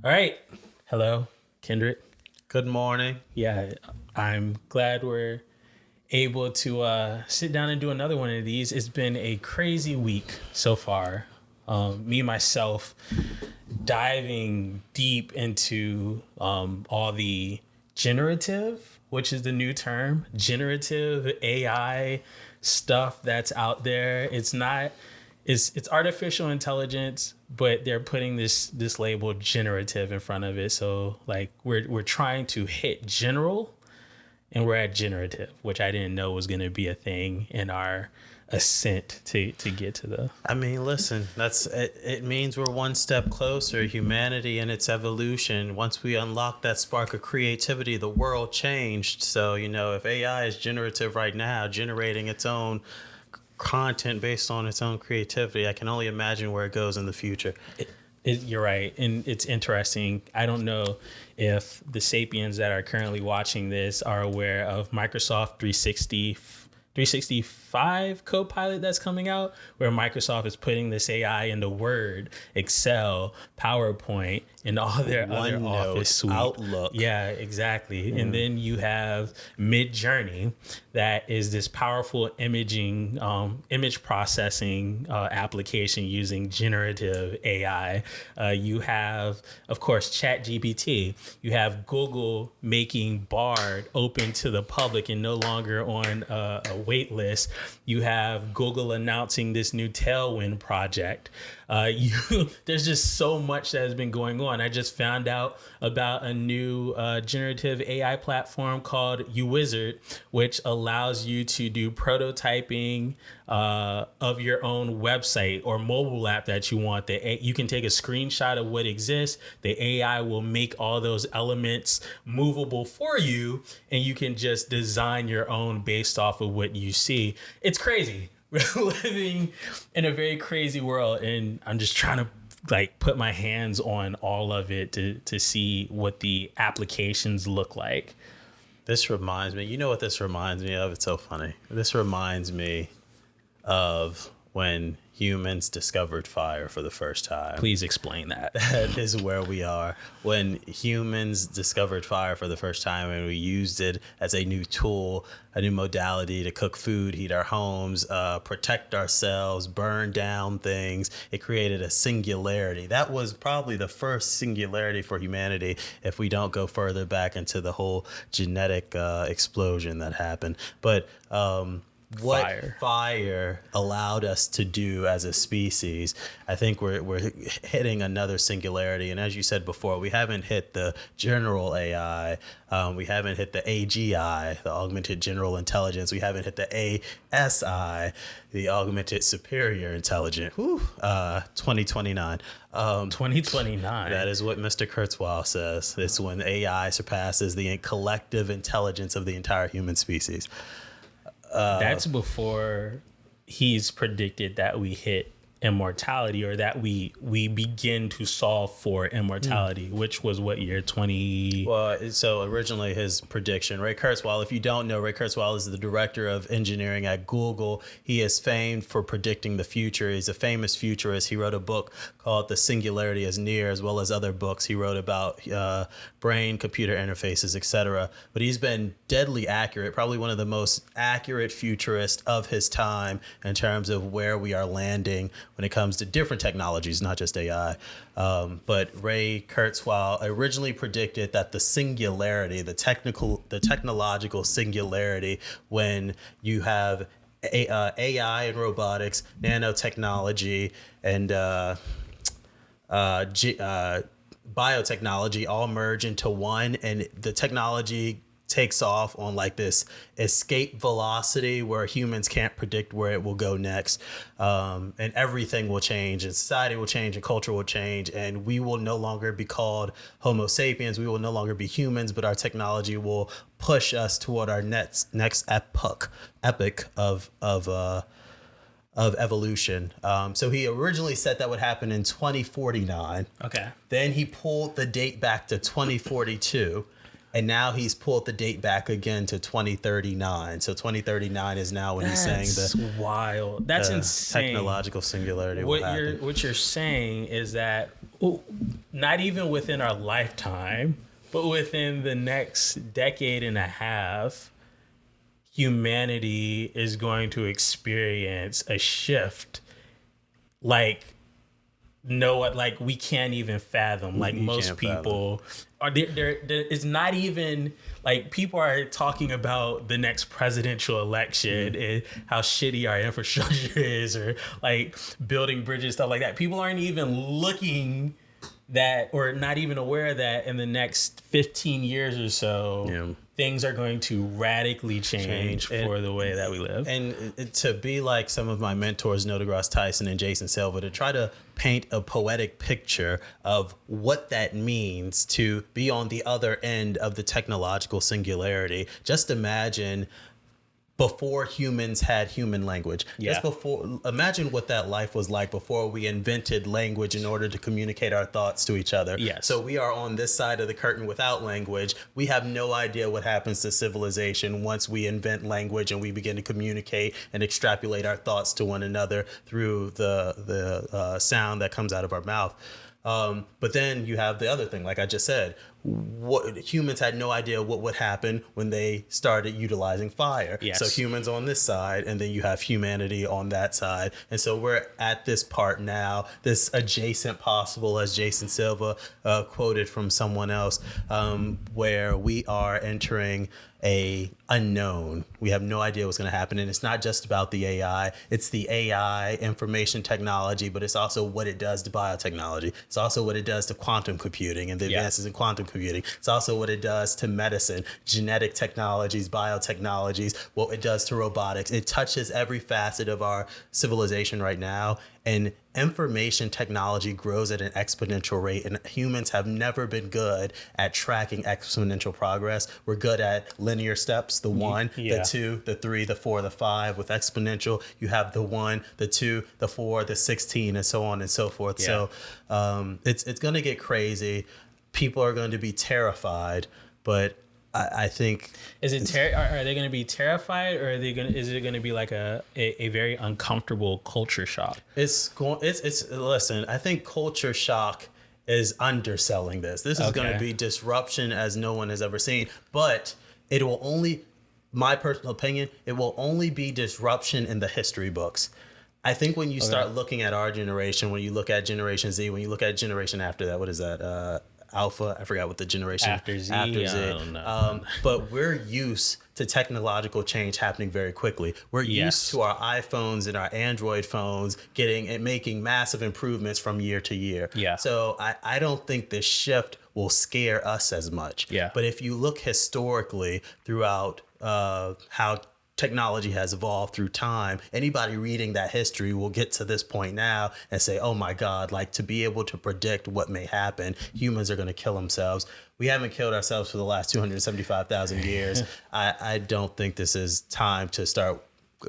All right. Hello, Kendrick. Good morning. Yeah, I'm glad we're able to sit down and do another one of these. It's been a crazy week so far. Me, myself, diving deep into all the generative, which is the new term, generative AI stuff that's out there. It's artificial intelligence, but they're putting this label generative in front of it. So like we're trying to hit general and we're at generative, which I didn't know was going to be a thing in our ascent to get to the. I mean, listen, that's it, it means we're one step closer. Humanity and its evolution. Once we unlock that spark of creativity, the world changed. So, if AI is generative right now, generating its own content based on its own creativity, I can only imagine where it goes in the future. You're right. And it's interesting. I don't know if the sapiens that are currently watching this are aware of Microsoft 365 Copilot that's coming out, where Microsoft is putting this AI into Word, Excel, PowerPoint, and all their other OneNote, Office suite. Outlook. Yeah, exactly. And then you have Mid-Journey, that is this powerful image processing application using generative AI. You have, of course, ChatGPT. You have Google making Bard open to the public and no longer on a wait list. You have Google announcing this new Tailwind project. There's just so much that has been going on. I just found out about a new generative AI platform called UWizard, which allows you to do prototyping of your own website or mobile app that you want. You can take a screenshot of what exists. The AI will make all those elements movable for you, and you can just design your own based off of what you see. It's crazy. We're living in a very crazy world, and I'm just trying to put my hands on all of it to see what the applications look like. This reminds me, you know what this reminds me of? It's so funny. This reminds me of when humans discovered fire for the first time. Please explain that. That is where we are. When humans discovered fire for the first time and we used it as a new tool, a new modality to cook food, heat our homes, protect ourselves, burn down things. It created a singularity. That was probably the first singularity for humanity if we don't go further back into the whole genetic explosion that happened. But what fire allowed us to do as a species, I think we're hitting another singularity. And as you said before, we haven't hit the general AI. We haven't hit the AGI, the augmented general intelligence. We haven't hit the ASI, the augmented superior intelligence. 2029. 2029. That is what Mr. Kurzweil says. It's when AI surpasses the collective intelligence of the entire human species. That's before he's predicted that we hit immortality, or that we begin to solve for immortality, which was what year? 20. Well, so originally his prediction, Ray Kurzweil, if you don't know, Ray Kurzweil is the director of engineering at Google. He is famed for predicting the future. He's a famous futurist. He wrote a book called The Singularity is Near, as well as other books. He wrote about brain computer interfaces, etc. But he's been deadly accurate, probably one of the most accurate futurists of his time in terms of where we are landing when it comes to different technologies, not just AI. But Ray Kurzweil originally predicted that the singularity, the technological singularity, when you have AI and robotics, nanotechnology, and biotechnology all merge into one, and the technology takes off on like this escape velocity where humans can't predict where it will go next, and everything will change, and society will change, and culture will change, and we will no longer be called Homo sapiens. We will no longer be humans, but our technology will push us toward our next epoch of evolution. So he originally said that would happen in 2049. Okay. Then he pulled the date back to 2042. And now he's pulled the date back again to 2039. So 2039 is now when he's saying That's wild. That's insane. Technological singularity will happen. What you're saying is that not even within our lifetime, but within the next decade and a half, humanity is going to experience a shift like we can't even fathom. Like most people are there. It's not even like people are talking about the next presidential election and how shitty our infrastructure is, or like building bridges, stuff like that. People aren't even looking that, or not even aware that in the next 15 years or so, things are going to radically change for the way that we live. And to be like some of my mentors, Neil deGrasse Tyson and Jason Silva, to try to paint a poetic picture of what that means to be on the other end of the technological singularity. Just imagine before humans had human language. Just before, imagine what that life was like before we invented language in order to communicate our thoughts to each other. So we are on this side of the curtain without language. We have no idea what happens to civilization once we invent language and we begin to communicate and extrapolate our thoughts to one another through the sound that comes out of our mouth. But then you have the other thing, like I just said, what humans had no idea what would happen when they started utilizing fire. So humans on this side, and then you have humanity on that side. And so we're at this part now, this adjacent possible, as Jason Silva quoted from someone else, where we are entering a unknown. We have no idea what's going to happen. And it's not just about the AI. It's the AI information technology, but it's also what it does to biotechnology. It's also what it does to quantum computing and the advances in quantum computing. It's also what it does to medicine, genetic technologies, biotechnologies, what it does to robotics. It touches every facet of our civilization right now. And information technology grows at an exponential rate, and humans have never been good at tracking exponential progress. We're good at linear steps, the 1, the 2, the 3, the 4, the 5. With exponential, you have the 1, the 2, the 4, the 16, and so on and so forth. So it's going to get crazy. People are going to be terrified, but I think are they going to be terrified, or is it going to be like a very uncomfortable culture shock? Listen, I think culture shock is underselling this. This is going to be disruption as no one has ever seen, but it will only, my personal opinion, it will only be disruption in the history books. I think when you start looking at our generation, when you look at Generation Z, when you look at generation after that, what is that? Alpha, I forgot what the generation after Z. I don't know. But we're used to technological change happening very quickly. We're used to our iPhones and our Android phones making massive improvements from year to year. So I don't think this shift will scare us as much. But if you look historically throughout how technology has evolved through time, anybody reading that history will get to this point now and say, oh my God, like, to be able to predict what may happen, humans are going to kill themselves. We haven't killed ourselves for the last 275,000 years. I don't think this is time to start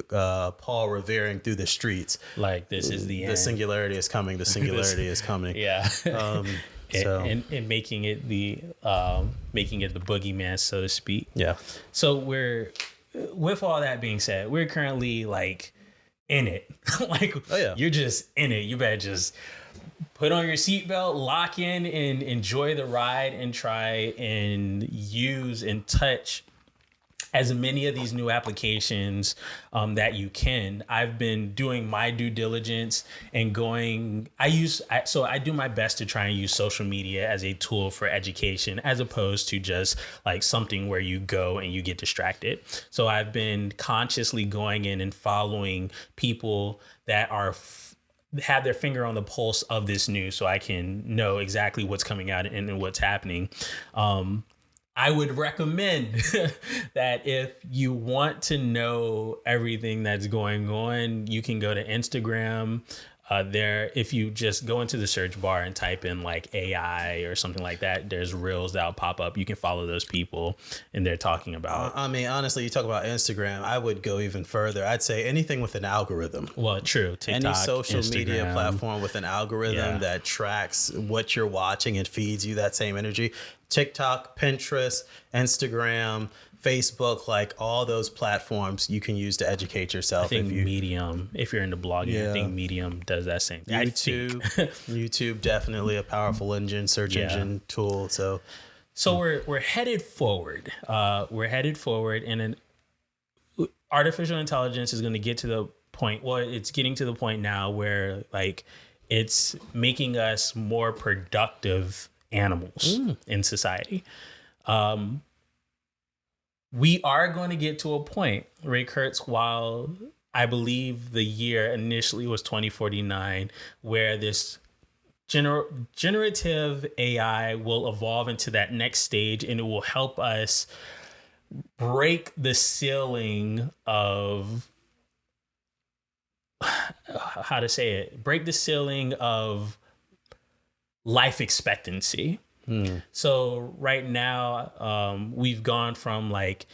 Paul revering through the streets. Like, this is the end. The singularity is coming. The singularity is coming. And making it the boogeyman, so to speak. So with all that being said, we're currently like in it. You're just in it. You better just put on your seatbelt, lock in, and enjoy the ride, and try and use and touch as many of these new applications that you can. I've been doing my due diligence and I do my best to try and use social media as a tool for education, as opposed to just like something where you go and you get distracted. So I've been consciously going in and following people that have their finger on the pulse of this news, so I can know exactly what's coming out and what's happening. I would recommend that if you want to know everything that's going on, you can go to Instagram. There, if you just go into the search bar and type in like AI or something like that, there's reels that'll pop up. You can follow those people, and they're talking about. I mean, honestly, you talk about Instagram. I would go even further. I'd say anything with an algorithm. Well, true. TikTok, Any social media Instagram. platform with an algorithm that tracks what you're watching and feeds you that same energy. TikTok, Pinterest, Instagram, Facebook, like all those platforms you can use to educate yourself. I think Medium, if you're into blogging, I think Medium does that same thing. YouTube, definitely a powerful search engine tool. So we're headed forward. And then artificial intelligence is going to get to the point. Well, it's getting to the point now where like it's making us more productive animals in society. We are going to get to a point, Ray Kurtz, while I believe the year initially was 2049, where this generative AI will evolve into that next stage, and it will help us break the ceiling of life expectancy. So right now, we've gone from like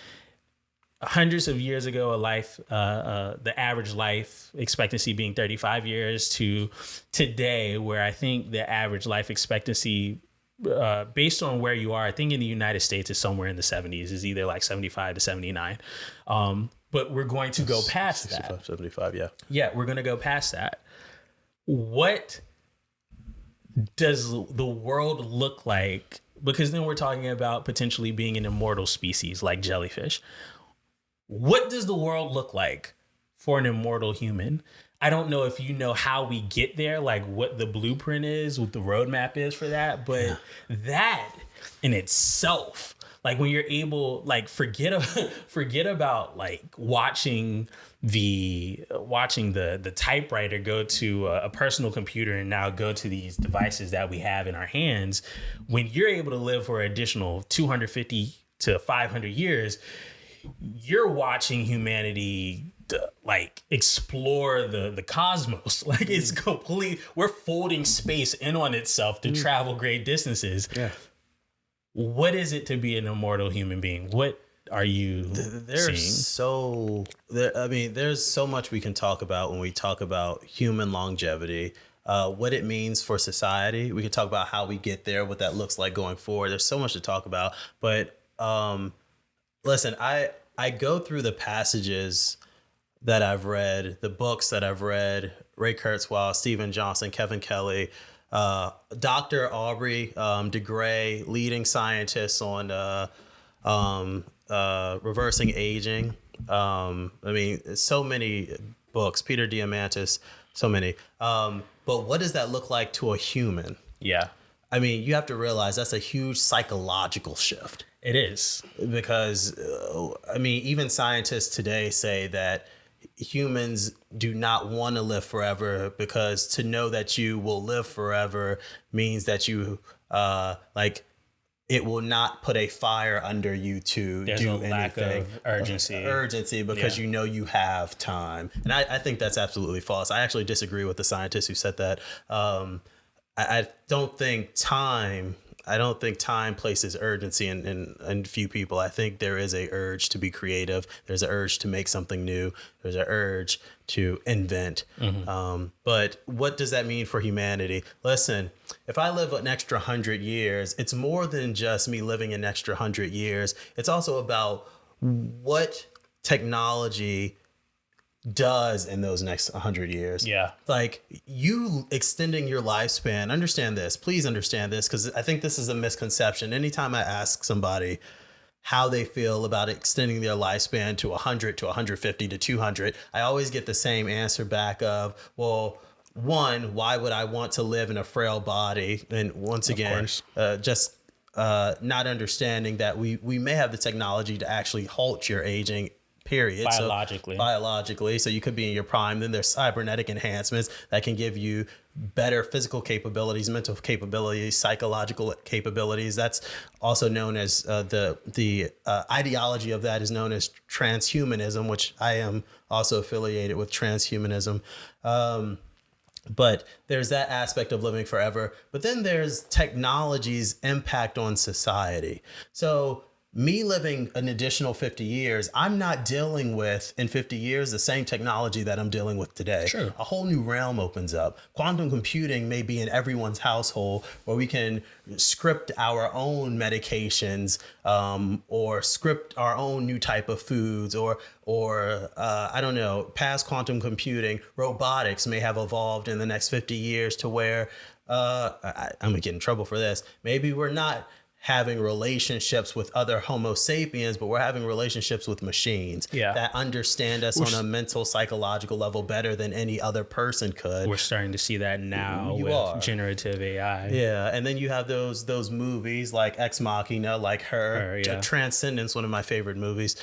hundreds of years ago, the average life expectancy being 35 years to today, where I think the average life expectancy, based on where you are, I think in the United States is somewhere in the 70s, is either like 75 to 79. But we're going to go past 65, that. 75, yeah. Yeah, we're going to go past that. What does the world look like? Because then we're talking about potentially being an immortal species like jellyfish. What does the world look like for an immortal human? I don't know if you know how we get there, like what the blueprint is, what the roadmap is for that, but that in itself, like when you're able, like forget about like watching the typewriter go to a personal computer and now go to these devices that we have in our hands. When you're able to live for an additional 250 to 500 years, you're watching humanity like explore the cosmos. Like it's complete. We're folding space in on itself to travel great distances. Yeah. What is it to be an immortal human being? What are you seeing? There's so much we can talk about when we talk about human longevity, what it means for society. We can talk about how we get there, what that looks like going forward. There's so much to talk about. But listen, I go through the passages that I've read, the books that I've read, Ray Kurzweil, Stephen Johnson, Kevin Kelly, Dr. Aubrey de Grey, leading scientists on reversing aging. So many books, Peter Diamandis, so many. But what does that look like to a human? Yeah. I mean, you have to realize that's a huge psychological shift. It is. Because, even scientists today say that humans do not want to live forever, because to know that you will live forever means that you, it will not put a fire under you to There's do a anything. lack of urgency. Because you know you have time. And I think that's absolutely false. I actually disagree with the scientist who said that. I don't think time places urgency in few people. I think there is a urge to be creative. There's an urge to make something new. There's an urge to invent. But what does that mean for humanity? Listen, if I live an extra 100 years, it's more than just me living an extra 100 years. It's also about what technology does in those next 100 years. Yeah. Like you extending your lifespan, please understand this, because I think this is a misconception. Anytime I ask somebody how they feel about extending their lifespan to 100 to 150 to 200, I always get the same answer back of, well, one, why would I want to live in a frail body? And once again, not understanding that we may have the technology to actually halt your aging, period. Biologically. So you could be in your prime. Then there's cybernetic enhancements that can give you better physical capabilities, mental capabilities, psychological capabilities. That's also known as the ideology of that is known as transhumanism, which I am also affiliated with transhumanism. But there's that aspect of living forever. But then there's technology's impact on society. So me living an additional 50 years, I'm not dealing with in 50 years the same technology that I'm dealing with today. Sure. A whole new realm opens up. Quantum computing may be in everyone's household where we can script our own medications, or script our own new type of foods, or I don't know, past quantum computing, robotics may have evolved in the next 50 years to where I'm gonna get in trouble for this. Maybe we're not having relationships with other Homo sapiens, but we're having relationships with machines that understand us on a mental, psychological level better than any other person could. We're starting to see that now with generative AI. Yeah, and then you have those movies like Ex Machina, like Her, Transcendence, one of my favorite movies.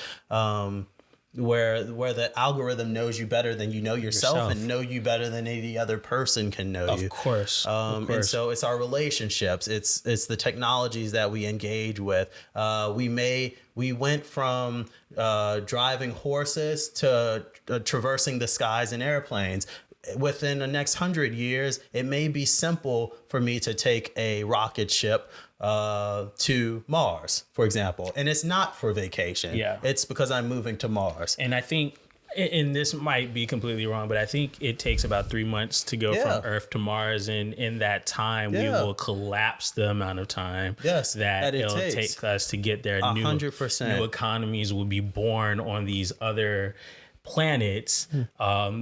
Where the algorithm knows you better than you know yourself and know you better than any other person can know you. Of course. And so it's our relationships. It's the technologies that we engage with. We went from driving horses to traversing the skies in airplanes. Within the next 100 years, it may be simple for me to take a rocket ship to Mars, for example. And it's not for vacation. Yeah. It's because I'm moving to Mars. And I think, and this might be completely wrong, but I think it takes about 3 months to go from Earth to Mars. And in that time, we will collapse the amount of time that it'll take us to get there. 100%. New economies will be born on these other planets,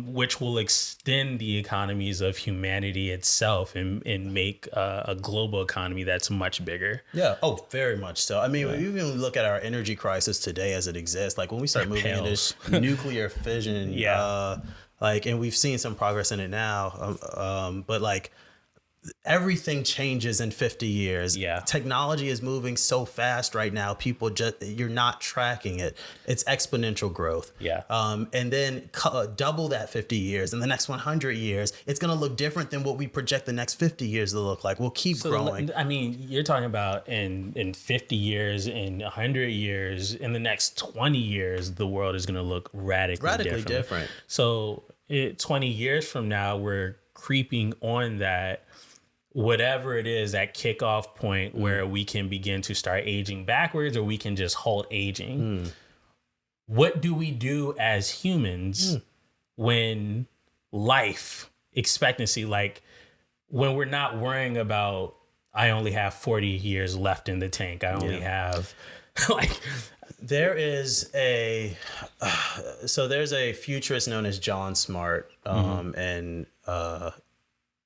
which will extend the economies of humanity itself and make a global economy that's much bigger. Yeah. Oh, very much so. I mean, even look at our energy crisis today as it exists. Like when we start moving into nuclear fission, and we've seen some progress in it now, but like everything changes in 50 years. Yeah. Technology is moving so fast right now. You're not tracking it. It's exponential growth. Yeah. And then double that 50 years. In the next 100 years, it's going to look different than what we project the next 50 years to look like. We'll keep growing. I mean, you're talking about in 50 years, in 100 years, in the next 20 years, the world is going to look radically different. So 20 years from now, we're creeping on that, whatever it is, that kickoff point where we can begin to start aging backwards, or we can just halt aging. What do we do as humans when life expectancy, like when we're not worrying about, I only have 40 years left in the tank, I only have like, there's a futurist known as John Smart, and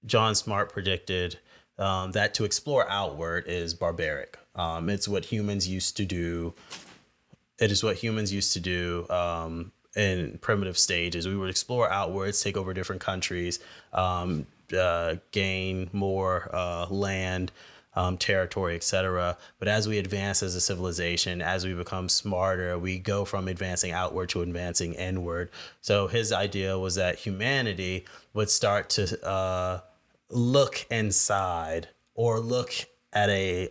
John Smart predicted that to explore outward is barbaric. It's what humans used to do. It is what humans used to do in primitive stages. We would explore outwards, take over different countries, gain more land, territory, etc. But as we advance as a civilization, as we become smarter, we go from advancing outward to advancing inward. So his idea was that humanity would start to look inside, or look at a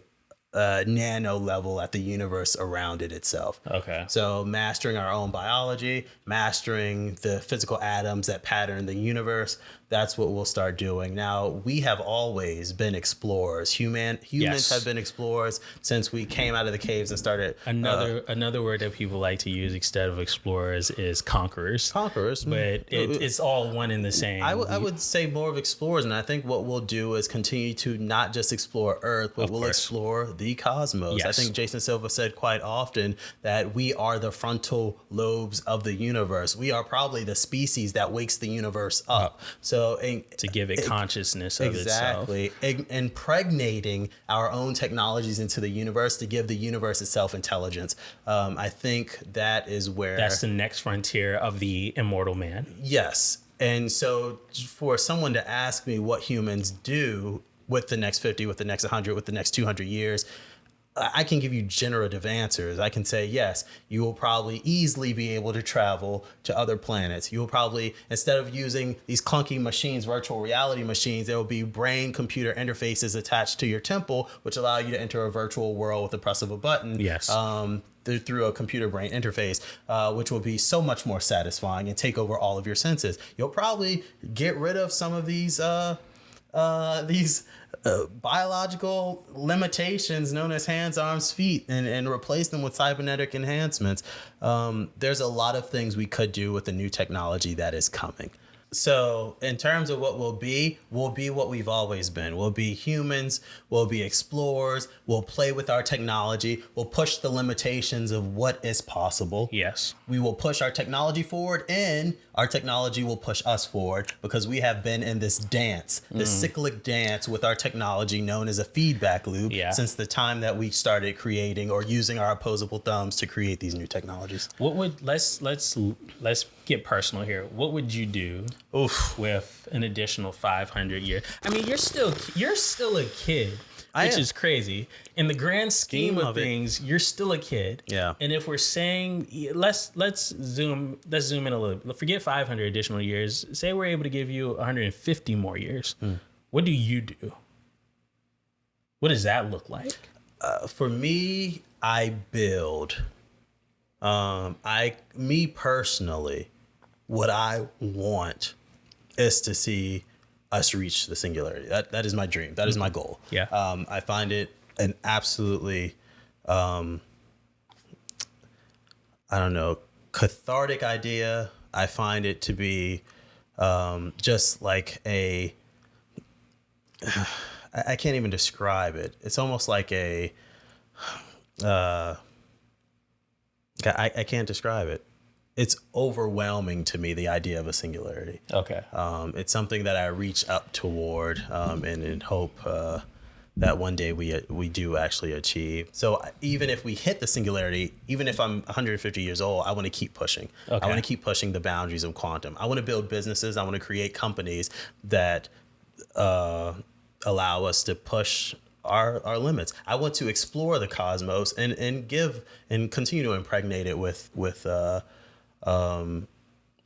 nano level at the universe around it itself. Okay. So mastering our own biology, mastering the physical atoms that pattern the universe, that's what we'll start doing. Now, we have always been explorers. Humans have been explorers since we came out of the caves and started. Another word that people like to use instead of explorers is conquerors. But it's all one and the same. I would say more of explorers, and I think what we'll do is continue to not just explore Earth, but we'll explore the cosmos. Yes. I think Jason Silva said quite often that we are the frontal lobes of the universe. We are probably the species that wakes the universe up. So to give it consciousness of itself. Exactly. Impregnating our own technologies into the universe to give the universe itself intelligence. I think that is where... That's the next frontier of the immortal man. Yes. And so for someone to ask me what humans do with the next 50, with the next 100, with the next 200 years, I can give you generative answers. I can say, yes, you will probably easily be able to travel to other planets. You will probably, instead of using these clunky machines, virtual reality machines, there will be brain computer interfaces attached to your temple, which allow you to enter a virtual world with the press of a button. Yes. Through a computer brain interface, which will be so much more satisfying and take over all of your senses. You'll probably get rid of some of these biological limitations known as hands, arms, feet, and replace them with cybernetic enhancements. There's a lot of things we could do with the new technology that is coming. So in terms of what we'll be what we've always been. We'll be humans, we'll be explorers, we'll play with our technology, we'll push the limitations of what is possible. Yes. We will push our technology forward, and our technology will push us forward, because we have been in this dance, this cyclic dance with our technology known as a feedback loop since the time that we started creating or using our opposable thumbs to create these new technologies. What would let's get personal here. What would you do with an additional 500 years? I mean, you're still a kid, which is crazy. In the grand scheme of things, you're still a kid. Yeah. And if we're saying let's zoom in a little. Forget 500 additional years. Say we're able to give you 150 more years. What do you do? What does that look like? For me, I build. Me personally, what I want is to see us reach the singularity. That is my dream. That is my goal. Yeah. I find it an absolutely, cathartic idea. I find it to be just like I can't even describe it. It's almost like I can't describe it. It's overwhelming to me, the idea of a singularity. Okay. It's something that I reach up toward and hope that one day we do actually achieve. So even if we hit the singularity, even if I'm 150 years old, I want to keep pushing. Okay. I want to keep pushing the boundaries of quantum. I want to build businesses. I want to create companies that allow us to push our limits. I want to explore the cosmos and give and continue to impregnate it with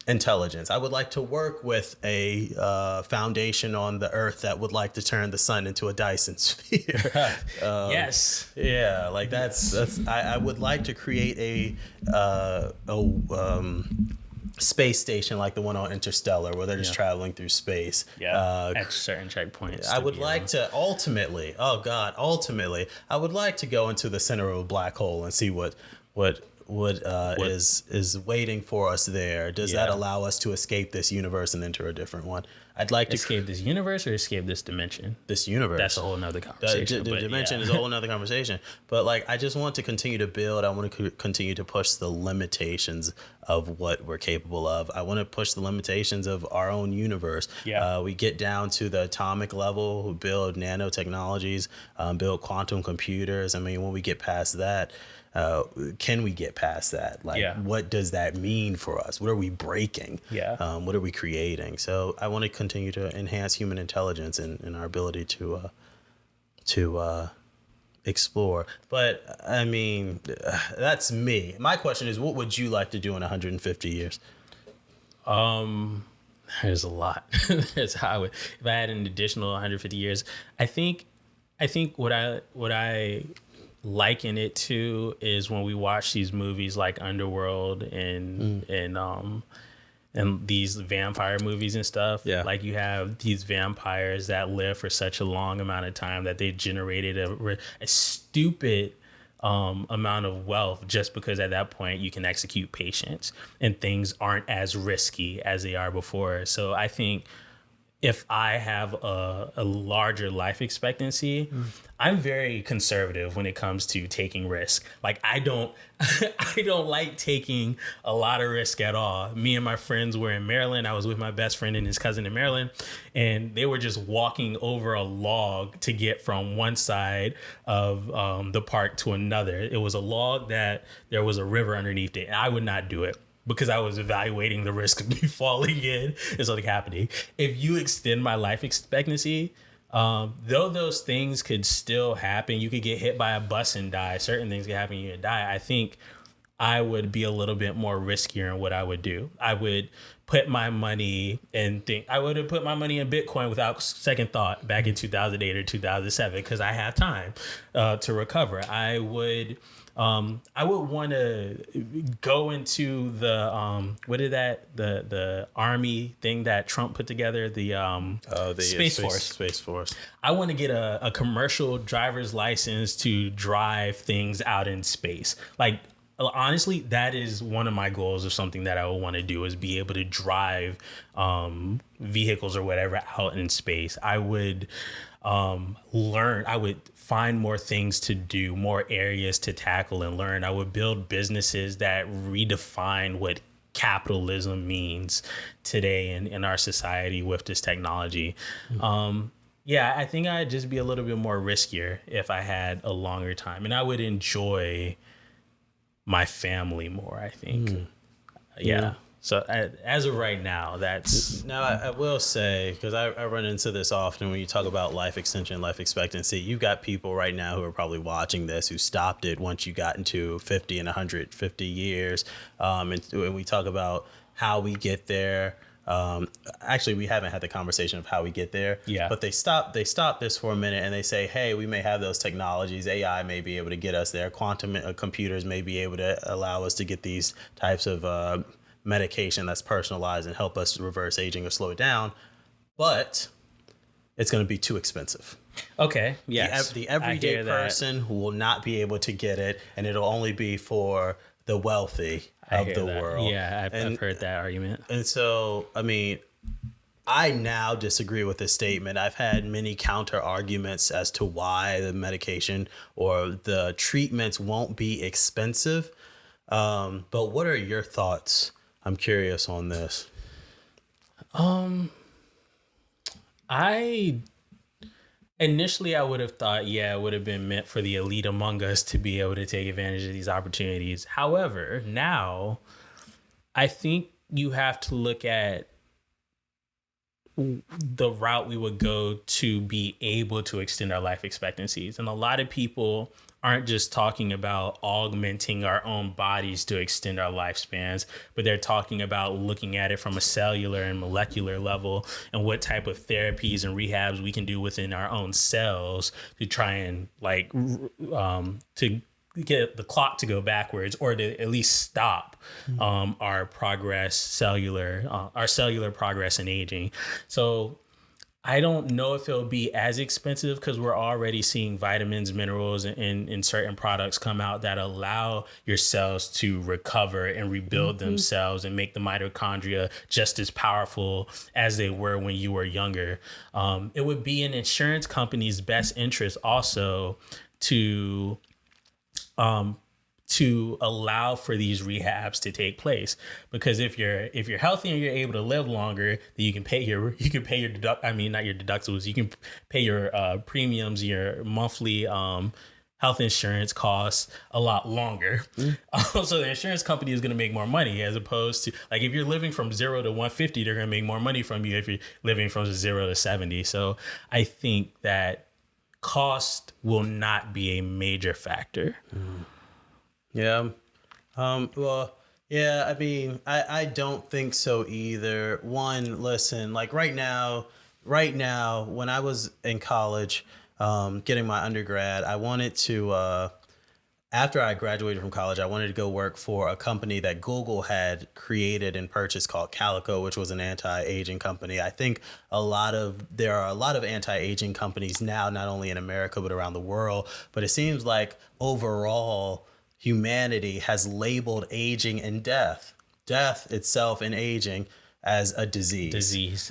intelligence. I would like to work with a foundation on the earth that would like to turn the sun into a Dyson sphere. Yes. Yeah, like that's. I would like to create a space station like the one on Interstellar, where they're just traveling through space. At certain checkpoints. I would like to ultimately, I would like to go into the center of a black hole and see what is waiting for us there. Does that allow us to escape this universe and enter a different one? I'd like to escape this universe or escape this dimension. This universe. That's a whole nother conversation. The dimension is a whole nother conversation. But like, I just want to continue to build. I want to continue to push the limitations of what we're capable of. I want to push the limitations of our own universe. We get down to the atomic level, build nanotechnologies, build quantum computers. I mean, when we get past that, can we get past that? Like, what does that mean for us? What are we breaking? What are we creating? So I want to continue to enhance human intelligence and our ability to explore. But I mean, that's me. My question is, what would you like to do in 150 years? There's a lot. There's how if I had an additional 150 years, I think what I liken it to is when we watch these movies like Underworld and these vampire movies and stuff. Like, you have these vampires that live for such a long amount of time that they generated a stupid amount of wealth, just because at that point you can execute patients and things aren't as risky as they are before. So I think if I have a larger life expectancy, I'm very conservative when it comes to taking risk. Like, I don't like taking a lot of risk at all. Me and my friends were in Maryland. I was with my best friend and his cousin in Maryland, and they were just walking over a log to get from one side of the park to another. It was a log that there was a river underneath it. And I would not do it, because I was evaluating the risk of me falling in and something happening. If you extend my life expectancy Though those things could still happen, you could get hit by a bus and die. Certain things could happen, you could die. I think I would be a little bit more riskier in what I would do. I would put my money and think I would have put my money in Bitcoin without second thought back in 2008 or 2007 because I have time to recover. I would want to go into the the army thing that Trump put together, the Space Force. Space Force. I want to get a commercial driver's license to drive things out in space. Like, honestly, that is one of my goals of something that I would want to do is be able to drive vehicles or whatever out in space. I would learn. I would find more things to do, more areas to tackle and learn. I would build businesses that redefine what capitalism means today in our society with this technology. Yeah, I think I'd just be a little bit more riskier if I had a longer time, and I would enjoy my family more, I think. Yeah. So as of right now, that's... Now, I will say, because I run into this often when you talk about life extension, life expectancy, you've got people right now who are probably watching this who stopped it once you got into 50 and 150 years. And when we talk about how we get there, actually, we haven't had the conversation of how we get there. Yeah. But they stop this for a minute and they say, hey, we may have those technologies. AI may be able to get us there. Quantum computers may be able to allow us to get these types of medication that's personalized and help us reverse aging or slow it down. But it's going to be too expensive. Okay. Yes. The everyday person who will not be able to get it, and it'll only be for the wealthy of the world. Yeah, I've heard that argument. And so, I mean, I now disagree with this statement. I've had many counter arguments as to why the medication or the treatments won't be expensive. But what are your thoughts? I'm curious on this. Initially, I would have thought, it would have been meant for the elite among us to be able to take advantage of these opportunities. However, now I think you have to look at the route we would go to be able to extend our life expectancies. And a lot of people aren't just talking about augmenting our own bodies to extend our lifespans, but they're talking about looking at it from a cellular and molecular level and what type of therapies and rehabs we can do within our own cells to try and to get the clock to go backwards or to at least stop our cellular progress in aging. So I don't know if it'll be as expensive because we're already seeing vitamins, minerals in certain products come out that allow your cells to recover and rebuild themselves and make the mitochondria just as powerful as they were when you were younger. It would be in insurance companies' best interest also to allow for these rehabs to take place, because if you're healthy and you're able to live longer, then you can pay your deductibles, you can pay your premiums, your monthly health insurance costs a lot longer. So the insurance company is going to make more money, as opposed to, like, if you're living from 0 to 150, they're going to make more money from you if you're living from 0 to 70. So I think that cost will not be a major factor. Yeah. Well, yeah, I mean, I don't think so either. One, listen, like right now, when I was in college, getting my undergrad, I wanted to, after I graduated from college, I wanted to go work for a company that Google had created and purchased called Calico, which was an anti-aging company. I think there are a lot of anti-aging companies now, not only in America, but around the world. But it seems like overall, humanity has labeled aging and death itself and aging as a disease.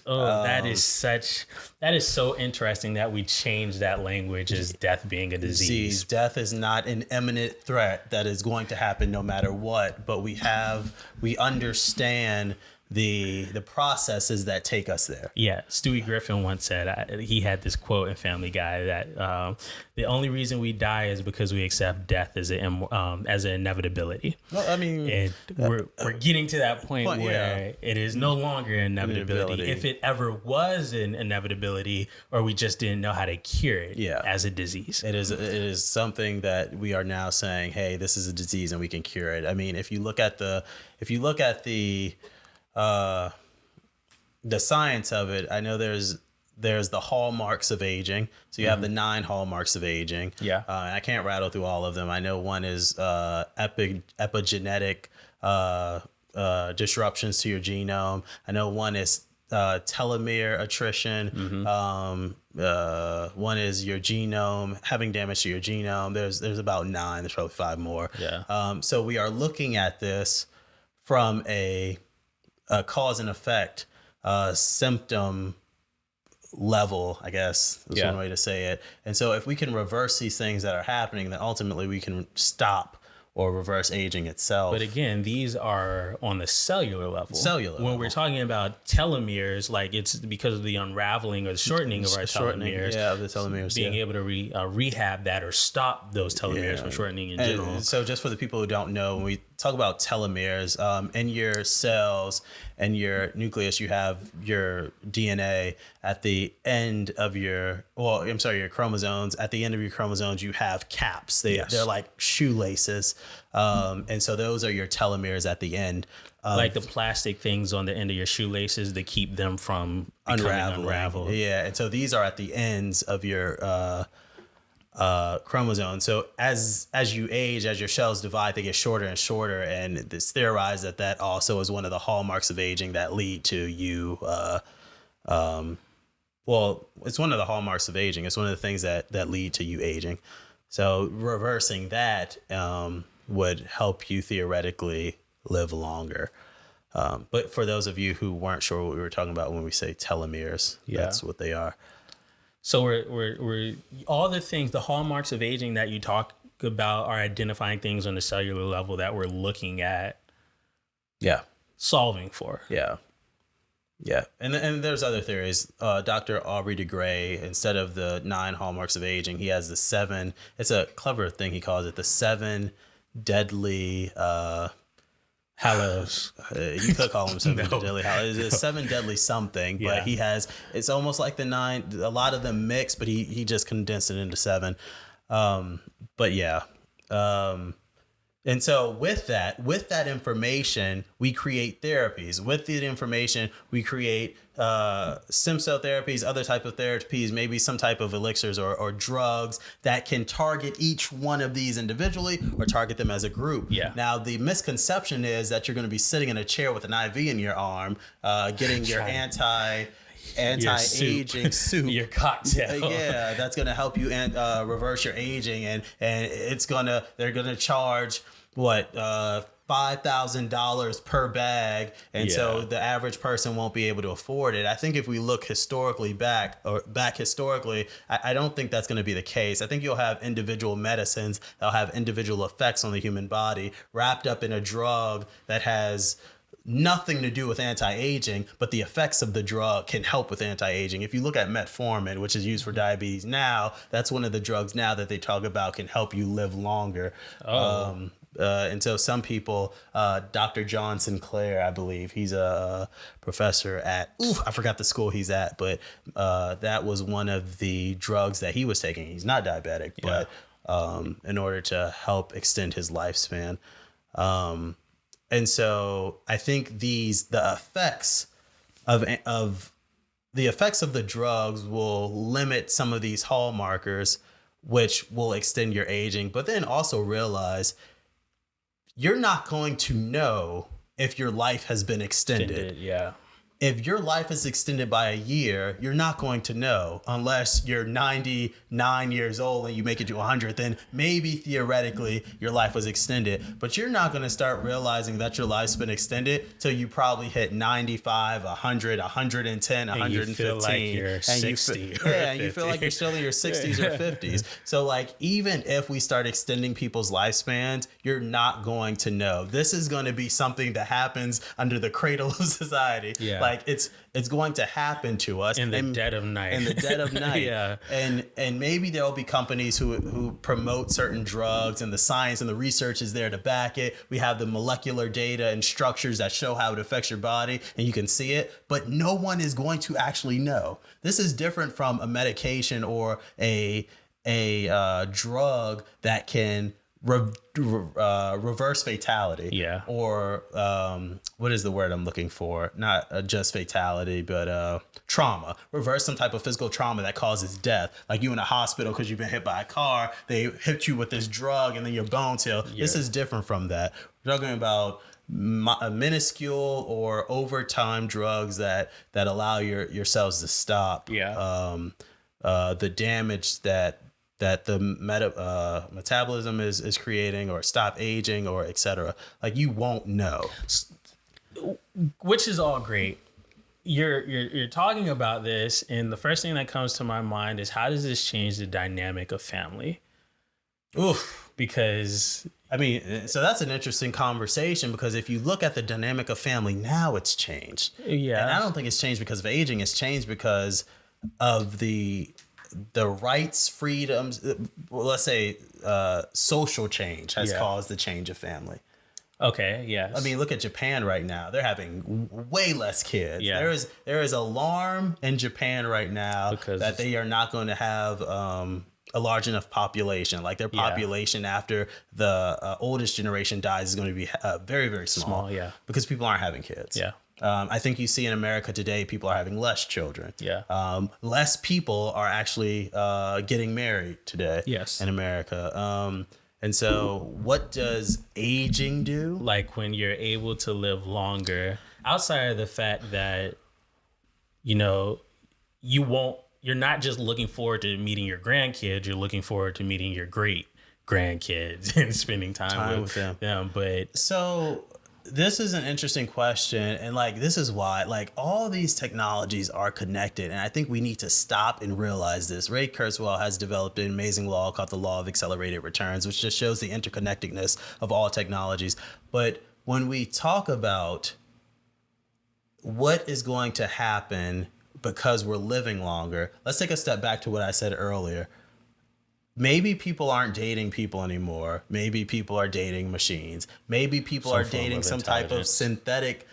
That is so interesting that we changed that language as death being a disease. Death is not an imminent threat that is going to happen no matter what, but we understand the processes that take us there. Yeah, Stewie Griffin once said, he had this quote in Family Guy that the only reason we die is because we accept death as an inevitability. Well, I mean, and we're getting to that point where it is no longer an inevitability. If it ever was an inevitability, or we just didn't know how to cure it as a disease. It is something that we are now saying, hey, this is a disease and we can cure it. I mean, if you look at the science of it, I know there's the hallmarks of aging. So you have the 9 hallmarks of aging. Yeah. And I can't rattle through all of them. I know one is epigenetic disruptions to your genome. I know one is telomere attrition. One is your genome, having damage to your genome. There's about 9. There's probably 5 more. Yeah. So we are looking at this from a cause and effect symptom level, I guess is one way to say it. And so if we can reverse these things that are happening, then ultimately we can stop or reverse aging itself. But again, these are on the cellular level. When we're talking about telomeres, like it's because of the unraveling or the shortening of our telomeres. Yeah, of the telomeres. Being able to rehab that or stop those telomeres from shortening in general. So just for the people who don't know, when we talk about telomeres, in your cells and your nucleus, you have your DNA at the end of your chromosomes. At the end of your chromosomes, you have caps. They're like shoelaces. And so those are your telomeres at the end. Like the plastic things on the end of your shoelaces to keep them from unraveled. Yeah. And so these are at the ends of your chromosome. So as you age, as your cells divide, they get shorter and shorter, and it's theorized that also is one of the hallmarks of aging that lead to you it's one of the hallmarks of aging. It's one of the things that lead to you aging. So reversing that would help you theoretically live longer. But for those of you who weren't sure what we were talking about when we say telomeres, that's what they are. So we're all the things, the hallmarks of aging that you talk about are identifying things on the cellular level that we're looking at. Yeah. Solving for. Yeah. Yeah. And there's other theories. Dr. Aubrey de Grey, instead of the 9 hallmarks of aging, he has the 7. It's a clever thing. He calls it the 7 deadly hallows. You could call them 7 deadly hallows. It's 7 deadly something, but he has, it's almost like the 9, a lot of them mix, but he just condensed it into 7. But yeah. And so with that information, we create therapies. With the information, we create stem cell therapies, other type of therapies, maybe some type of elixirs or drugs that can target each one of these individually or target them as a group. Yeah. Now, the misconception is that you're going to be sitting in a chair with an IV in your arm, getting your anti-aging soup, your cocktail. Yeah, that's going to help you reverse your aging, and they're going to charge $5,000 per bag, and so the average person won't be able to afford it. I think if we look back historically, I don't think that's going to be the case. I think you'll have individual medicines that'll have individual effects on the human body wrapped up in a drug that has nothing to do with anti-aging, but the effects of the drug can help with anti-aging. If you look at metformin, which is used for diabetes now, that's one of the drugs now that they talk about can help you live longer. And so some people, Dr. John Sinclair, I believe, he's a professor at, I forgot the school he's at, but that was one of the drugs that he was taking. He's not diabetic, but in order to help extend his lifespan. And so I think the effects of the drugs will limit some of these hallmarkers, which will extend your aging, but then also realize you're not going to know if your life has been extended. if your life is extended by a year, you're not going to know unless you're 99 years old and you make it to 100. Then maybe theoretically your life was extended, but you're not going to start realizing that your life's been extended till you probably hit 95, 100, 110, 115. You feel like you're 60. And you feel like you're still in your 60s or 50s. So like, even if we start extending people's lifespans, you're not going to know. This is going to be something that happens under the cradle of society. Yeah. Like it's going to happen to us in the dead of night. In the dead of night. Yeah. And maybe there'll be companies who promote certain drugs, and the science and the research is there to back it. We have the molecular data and structures that show how it affects your body, and you can see it, but no one is going to actually know. This is different from a medication or a drug that can reverse fatality. Yeah. Or what is the word I'm looking for? Not just fatality, but trauma. Reverse some type of physical trauma that causes death. Like you in a hospital because you've been hit by a car. They hit you with this drug and then your bones heal. Yeah. This is different from that. We're talking about minuscule or over time drugs that allow your cells to stop. Yeah. The damage that the metabolism is creating, or stop aging, or etc. Like, you won't know. Which is all great. You're talking about this, and the first thing that comes to my mind is, how does this change the dynamic of family? Oof. Because I mean, so that's an interesting conversation, because if you look at the dynamic of family now, it's changed. Yeah. And I don't think it's changed because of aging. It's changed because of the rights, freedoms, well, let's say social change has caused the change of family. Okay, yes. I mean, look at Japan right now. They're having way less kids. Yeah. There is alarm in Japan right now because that they are not going to have a large enough population. Like, their population after the oldest generation dies is going to be very, very small. Yeah. Because people aren't having kids. Yeah. I think you see in America today, people are having less children. Yeah. Less people are actually getting married today. Yes. In America. And so what does aging do? Like, when you're able to live longer, outside of the fact that, you're not just looking forward to meeting your grandkids, you're looking forward to meeting your great grandkids and spending time with them. But so this is an interesting question, and like, this is why, like, all these technologies are connected, and I think we need to stop and realize this. Ray Kurzweil has developed an amazing law called the law of accelerated returns, which just shows the interconnectedness of all technologies. But when we talk about what is going to happen because we're living longer, let's take a step back to what I said earlier. Maybe people aren't dating people anymore. Maybe people are dating machines. Maybe people are dating some type of synthetic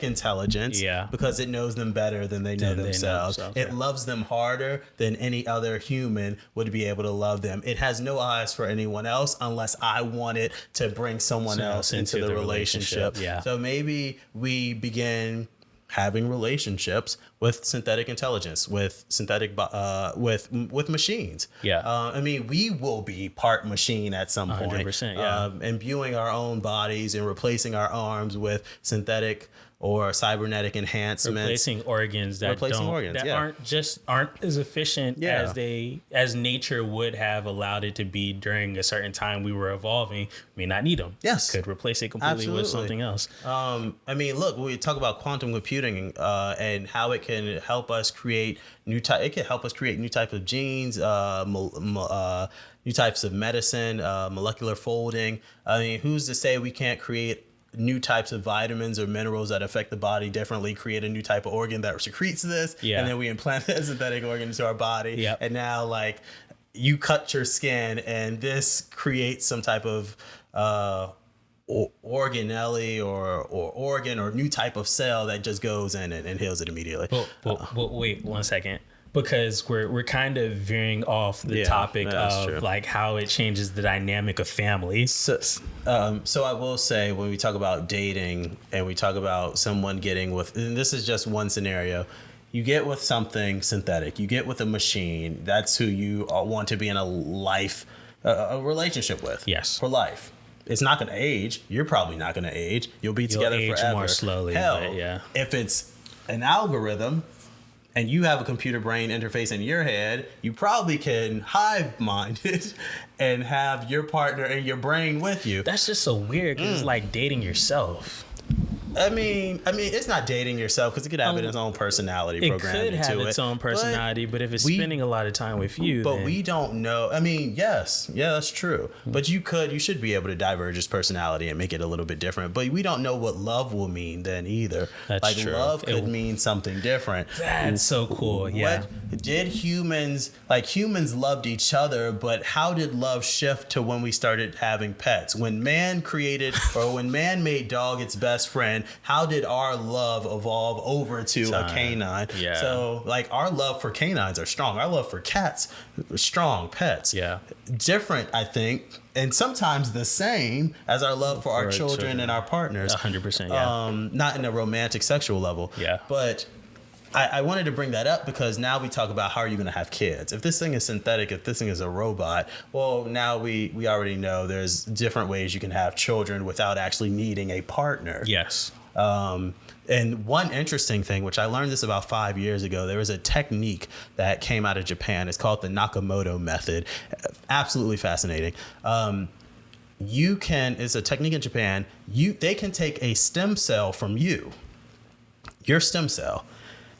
intelligence, because it knows them better than they know themselves. It loves them harder than any other human would be able to love them. It has no eyes for anyone else unless I want it to bring someone else into the relationship. Yeah. So maybe we begin having relationships with synthetic intelligence, with with machines. Yeah. I mean, we will be part machine at some point. 100%, yeah. Imbuing our own bodies and replacing our arms with synthetic or cybernetic enhancements. Replacing organs that aren't as efficient as nature would have allowed it to be during a certain time we were evolving. May not need them. Yes. Could replace it completely with something else. I mean, look, we talk about quantum computing and how it can help us create new types of genes, new types of medicine, molecular folding. I mean, who's to say we can't create new types of vitamins or minerals that affect the body differently, create a new type of organ that secretes this, and then we implant that synthetic organ into our body. And now, like, you cut your skin and this creates some type of organelle or organ or new type of cell that just goes in and heals it immediately. But wait 1 second. Because we're kind of veering off the topic of like how it changes the dynamic of family. So I will say, when we talk about dating and we talk about someone getting with, and this is just one scenario, you get with something synthetic, you get with a machine, that's who you want to be in a relationship with. Yes. For life. It's not going to age. You're probably not going to age. You'll be together age forever. More slowly. Hell, but if it's an algorithm and you have a computer brain interface in your head, you probably can hive mind it and have your partner and your brain with you. That's just so weird because it's like dating yourself. I mean, it's not dating yourself because it could have its own personality programmed into it. It could have its own personality, but if it's spending a lot of time with you, but we don't know. I mean, yes, yeah, that's true. But you should be able to diverge its personality and make it a little bit different. But we don't know what love will mean then either. That's true. Love could mean something different. That's so cool. Yeah. What did humans loved each other, but how did love shift to when we started having pets? When man made dog its best friend, how did our love evolve over to a canine? Yeah. So like our love for canines are strong. Our love for cats, strong pets. Yeah. Different, I think, and sometimes the same as our love for our children and our partners. 100%. Yeah. Not in a romantic sexual level. Yeah. But I wanted to bring that up because now we talk about how are you going to have kids. If this thing is synthetic, if this thing is a robot, well, now we already know there's different ways you can have children without actually needing a partner. Yes. And one interesting thing, which I learned this about 5 years ago, there was a technique that came out of Japan. It's called the Nakamoto method. Absolutely fascinating. It's a technique in Japan. They can take a stem cell from you, your stem cell.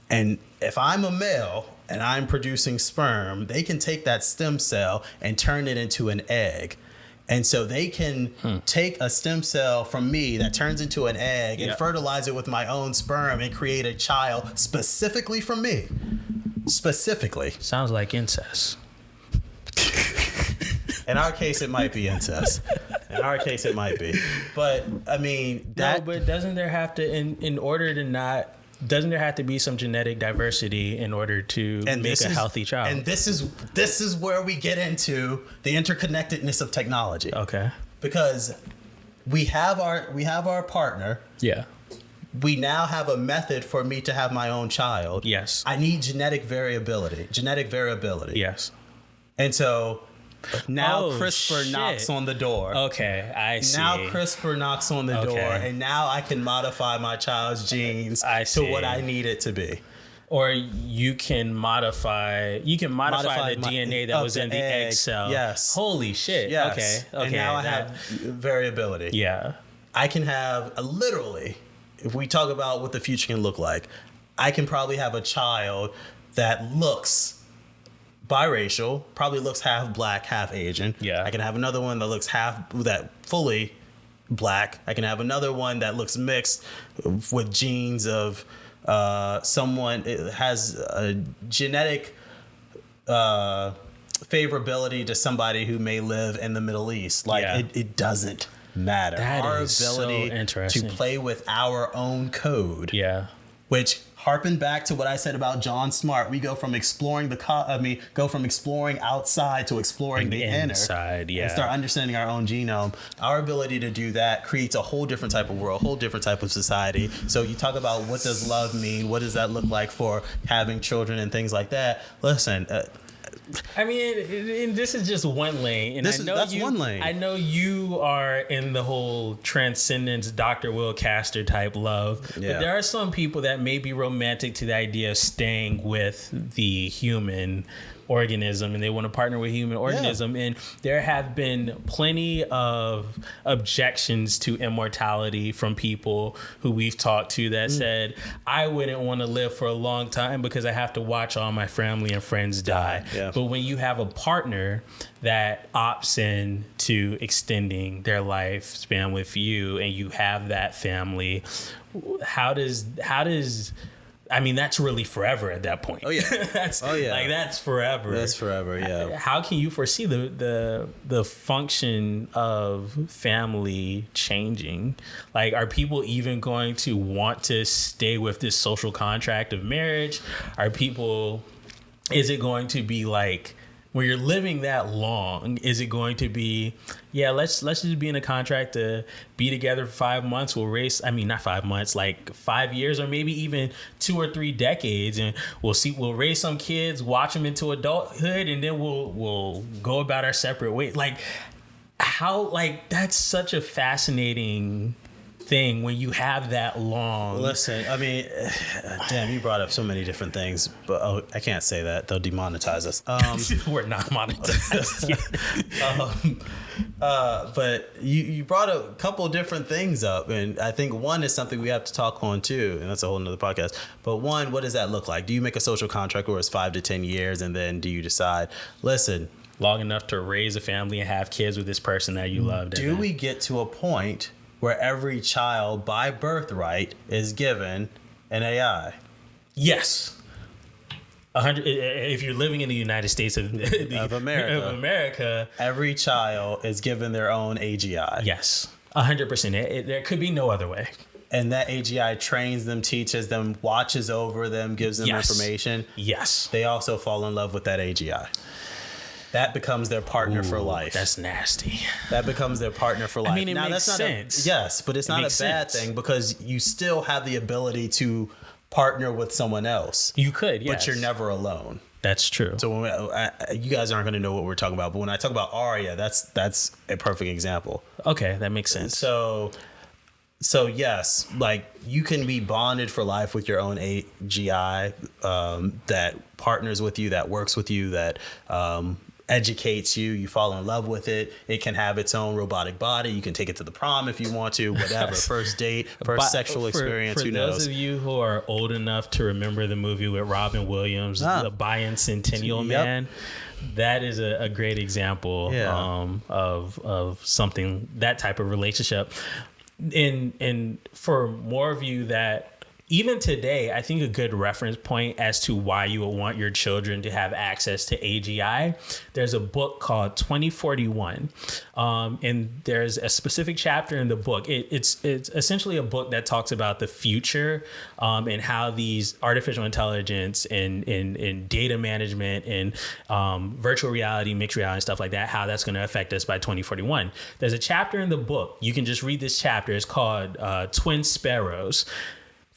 And if I'm a male and I'm producing sperm, they can take that stem cell and turn it into an egg. And so they can take a stem cell from me that turns into an egg and fertilize it with my own sperm and create a child specifically from me. Specifically. Sounds like incest. In our case, it might be incest. In our case, it might be. But, I mean, but doesn't there have to, doesn't there have to be some genetic diversity in order to make a healthy child? And this is where we get into the interconnectedness of technology. Okay. Because we have our partner. Yeah. We now have a method for me to have my own child. Yes. I need genetic variability. Yes. And so now CRISPR knocks on the door. Okay, I see. Now CRISPR knocks on the door, and now I can modify my child's genes to what I need it to be. Or you can modify the DNA that was in the egg cell. Yes. Holy shit. Yes. Okay. And now I have variability. Yeah. I can have literally, if we talk about what the future can look like, I can probably have a child that looks biracial, probably looks half black, half Asian. Yeah. I can have another one that looks fully black. I can have another one that looks mixed with genes of someone. It has a genetic favorability to somebody who may live in the Middle East. It doesn't matter. Our ability to play with our own code. Yeah. Which harpen back to what I said about John Smart. We go from exploring outside to exploring the inside, inner, and start understanding our own genome. Our ability to do that creates a whole different type of world, whole different type of society. So you talk about what does love mean? What does that look like for having children and things like that? Listen. I mean, and this is just one lane, and that's one lane. I know you are in the whole transcendence, Dr. Will Castor type love, but there are some people that may be romantic to the idea of staying with the human organism, and they want to partner with human organism. And there have been plenty of objections to immortality from people who we've talked to that said, I wouldn't want to live for a long time because I have to watch all my family and friends die. But when you have a partner that opts in to extending their lifespan with you and you have that family, how does I mean, that's really forever at that point. Oh yeah, that's forever. That's forever. Yeah. How can you foresee the function of family changing? Like, are people even going to want to stay with this social contract of marriage? Is it going to be like, when you're living that long, is it going to be, let's just be in a contract to be together for 5 months. We'll not 5 months, like 5 years or maybe even 2 or 3 decades. And we'll raise some kids, watch them into adulthood, and then we'll go about our separate ways. Like, that's such a fascinating thing when you have that long. Listen, I mean, damn, you brought up so many different things, but I can't say that. They'll demonetize us. We're not monetized yet. But you brought a couple different things up, and I think one is something we have to talk on too, and that's a whole nother podcast. But one, what does that look like? Do you make a social contract where it's 5 to 10 years, and then do you decide, listen, long enough to raise a family and have kids with this person that you love? Do we get to a point where every child by birthright is given an AI? Yes. 100. If you're living in the United States of America, every child is given their own AGI. Yes, 100%. There could be no other way. And that AGI trains them, teaches them, watches over them, gives them information. Yes. They also fall in love with that AGI. That becomes their partner for life. That's nasty. That becomes their partner for life. I mean, it makes sense. Yes, but it's not a bad thing because you still have the ability to partner with someone else. You could, yes. But you're never alone. That's true. So when you guys aren't going to know what we're talking about, but when I talk about Arya, that's a perfect example. Okay, that makes sense. So yes, like you can be bonded for life with your own AGI that partners with you, that works with you, that educates you. You fall in love with it. It can have its own robotic body. You can take it to the prom if you want to. Whatever. First date, sexual experience. Who knows? For those of you who are old enough to remember the movie with Robin Williams, The Bicentennial Man. That is a great example of something, that type of relationship. And for more of you that even today, I think a good reference point as to why you would want your children to have access to AGI, there's a book called 2041. And there's a specific chapter in the book. It's essentially a book that talks about the future and how these artificial intelligence and data management and virtual reality, mixed reality, and stuff like that, how that's going to affect us by 2041. There's a chapter in the book. You can just read this chapter. It's called Twin Sparrows.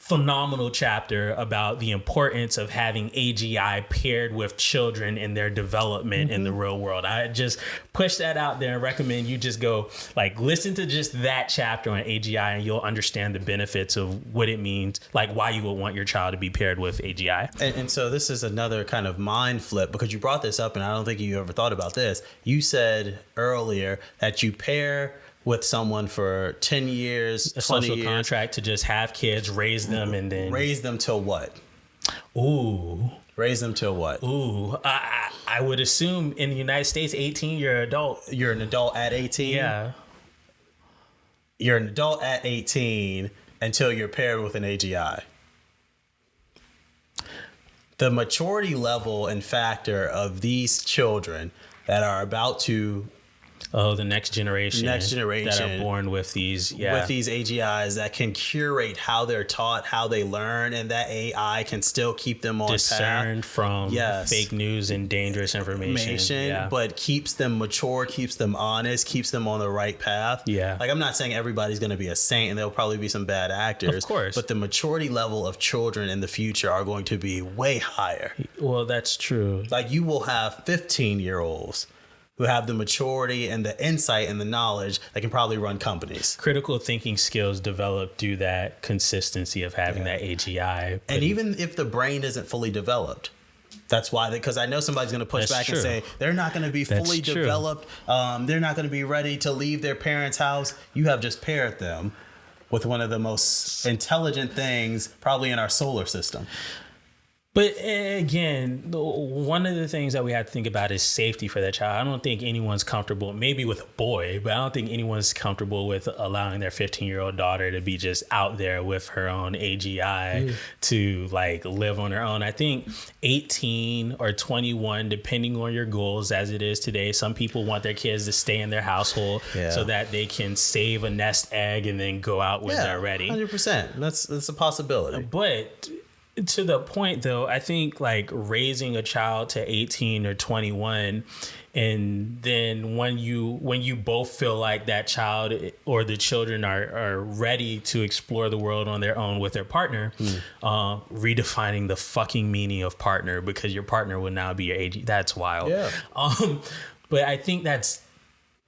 Phenomenal chapter about the importance of having AGI paired with children in their development in the real world. I just push that out there and recommend you just go listen to just that chapter on AGI and you'll understand the benefits of what it means, like why you would want your child to be paired with AGI. And so this is another kind of mind flip because you brought this up and I don't think you ever thought about this. You said earlier that you pair with someone for 10 years, a 20 social years. Contract to just have kids, raise them, and then... Raise them till what? Ooh. Raise them till what? Ooh. I would assume in the United States, 18, you're an adult. You're an adult at 18? Yeah. You're an adult at 18 until you're paired with an AGI. The maturity level and factor of these children that are about to... Oh, the next generation that are born with these AGIs that can curate how they're taught, how they learn, and that AI can still keep them on discerned path. From fake news and dangerous information. But keeps them mature, keeps them honest, keeps them on the right path. Yeah. Like, I'm not saying everybody's going to be a saint and there'll probably be some bad actors. Of course. But the maturity level of children in the future are going to be way higher. Well, that's true. Like, you will have 15-year-olds who have the maturity and the insight and the knowledge that can probably run companies. Critical thinking skills developed through that consistency of having that AGI. And even if the brain isn't fully developed, that's why, because I know somebody's going to push back and say they're not going to be fully developed. They're not going to be ready to leave their parents' house. You have just paired them with one of the most intelligent things probably in our solar system. But again, one of the things that we have to think about is safety for that child. I don't think anyone's comfortable, maybe with a boy, but I don't think anyone's comfortable with allowing their 15-year-old daughter to be just out there with her own AGI to live on her own. I think 18 or 21, depending on your goals as it is today, some people want their kids to stay in their household so that they can save a nest egg and then go out when they're ready. 100%. That's a possibility. But to the point, though, I think raising a child to 18 or 21, and then when you both feel like that child or the children are ready to explore the world on their own with their partner, redefining the fucking meaning of partner, because your partner will now be your age. That's wild. Yeah. But I think that's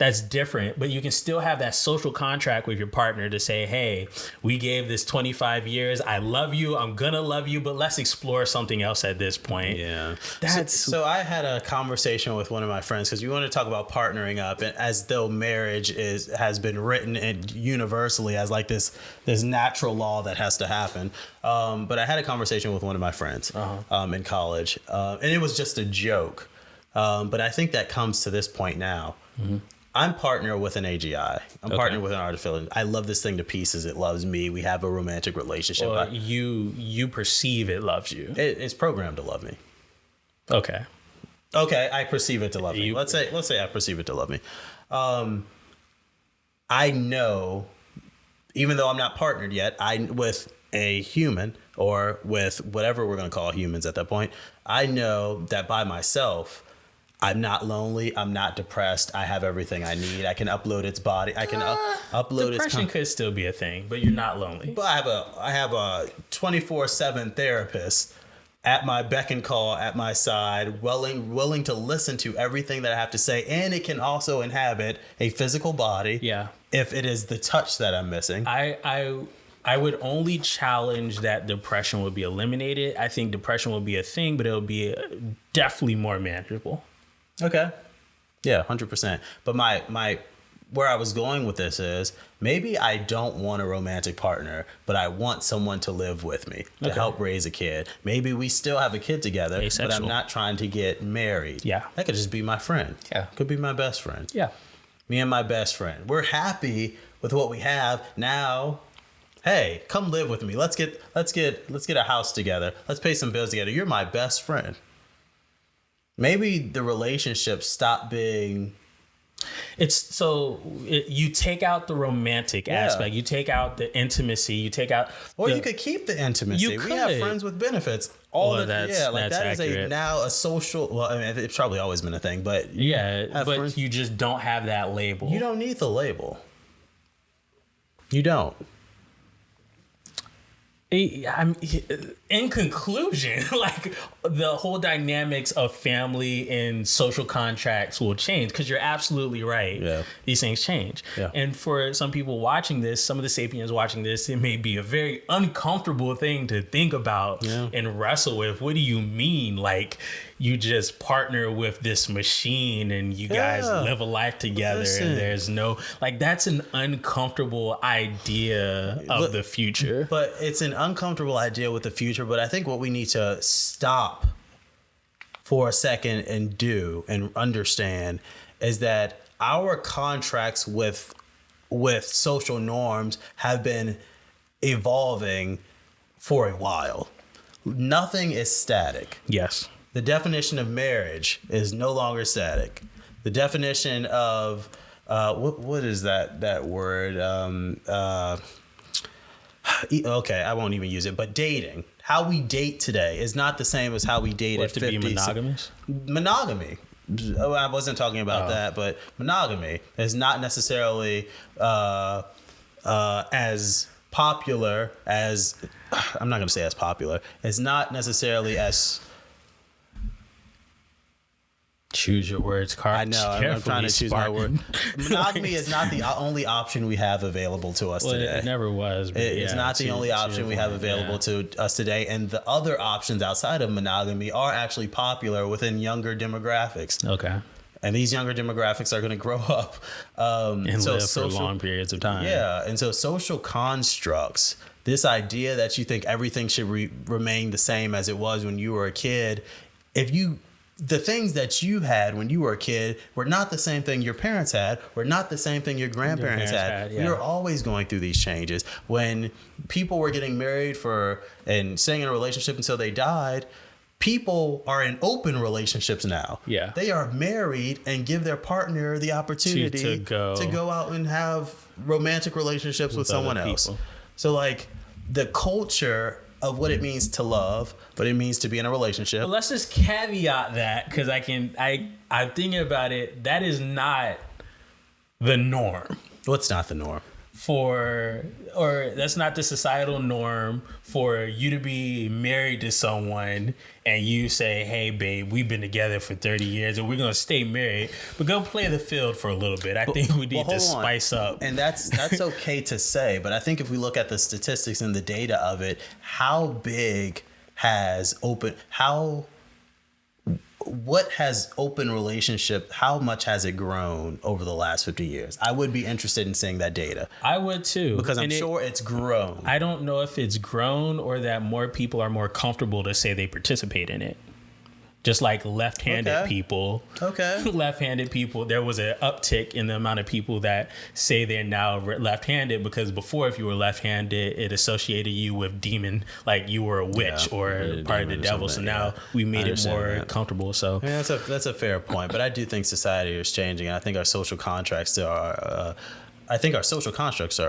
that's different, but you can still have that social contract with your partner to say, hey, we gave this 25 years. I love you. I'm going to love you, but let's explore something else at this point. Yeah. That's so I had a conversation with one of my friends because we want to talk about partnering up, and as though marriage has been written and universally as like this natural law that has to happen. But I had a conversation with one of my friends in college, and it was just a joke. But I think that comes to this point now. Mm-hmm. I'm partner with an AGI. I'm partner with an artificial. I love this thing to pieces. It loves me. We have a romantic relationship. Well, you perceive it loves you. It's programmed to love me. Okay. I perceive it to love me. Let's say I perceive it to love me. I know, even though I'm not partnered yet, with a human or with whatever we're going to call humans at that point, I know that by myself, I'm not lonely. I'm not depressed. I have everything I need. I can upload its body. I can upload its depression could still be a thing, but you're not lonely. But I have a 24/7 therapist at my beck and call, at my side, willing to listen to everything that I have to say, and it can also inhabit a physical body. Yeah. If it is the touch that I'm missing. I would only challenge that depression would be eliminated. I think depression will be a thing, but it'll be definitely more manageable. Okay. Yeah, 100%. But my where I was going with this is maybe I don't want a romantic partner, but I want someone to live with me to help raise a kid. Maybe we still have a kid together, but I'm not trying to get married. Yeah. That could just be my friend. Yeah. Could be my best friend. Yeah. Me and my best friend. We're happy with what we have now. Hey, come live with me. Let's get a house together. Let's pay some bills together. You're my best friend. Maybe the relationship stopped being. You take out the romantic aspect. You take out the intimacy. You take out. Or you could keep the intimacy. We have friends with benefits. That is now a social. Well, I mean, it's probably always been a thing, but but you just don't have that label. You don't need the label. You don't. In conclusion, like the whole dynamics of family and social contracts will change because you're absolutely right. Yeah. These things change. Yeah. And for some people watching this, some of the sapiens watching this, it may be a very uncomfortable thing to think about and wrestle with. What do you mean? Like you just partner with this machine and you guys live a life together and there's no, like, that's an uncomfortable idea of the future. But it's an uncomfortable idea with the future. But I think what we need to stop for a second and do and understand is that our contracts with social norms have been evolving for a while. Nothing is static. Yes. The definition of marriage is no longer static. The definition of what is that word? Okay, I won't even use it. But dating, how we date today, is not the same as how we dated. To be monogamous? Monogamy. I wasn't talking about that, but monogamy is not necessarily as popular as. I'm not going to say as popular. It's not necessarily as. Choose your words, Carl. I know. I'm trying to choose my word. Monogamy is not the only option we have available to us today. It never was. But it's not the only option we have available to us today. And the other options outside of monogamy are actually popular within younger demographics. Okay. And these younger demographics are going to grow up and live for long periods of time. Yeah. And so social constructs, this idea that you think everything should remain the same as it was when you were a kid, the things that you had when you were a kid were not the same thing your parents had, were not the same thing your grandparents had. We were always going through these changes. When people were getting married and staying in a relationship until they died, people are in open relationships now. Yeah. They are married and give their partner the opportunity to go out and have romantic relationships with someone else. So like the culture of what it means to love, what it means to be in a relationship. Well, let's just caveat that, because I'm thinking about it. That is not the norm. What's not the norm? that's not the societal norm for you to be married to someone and you say, hey babe, we've been together for 30 years and we're going to stay married, but go play the field for a little bit. I think we need to spice up. And that's okay to say, but I think if we look at the statistics and the data of it, what has open relationship, how much has it grown over the last 50 years? I would be interested in seeing that data. I would too. Because I'm sure it's grown. I don't know if it's grown or that more people are more comfortable to say they participate in it. Just like left-handed people. Okay. Left-handed people, there was an uptick in the amount of people that say they're now left-handed, because before, if you were left-handed, it associated you with demon, like you were a witch or part of the devil. So now we made it more comfortable. So yeah, that's a fair point. But I do think society is changing, and I think our social contracts are. I think our social constructs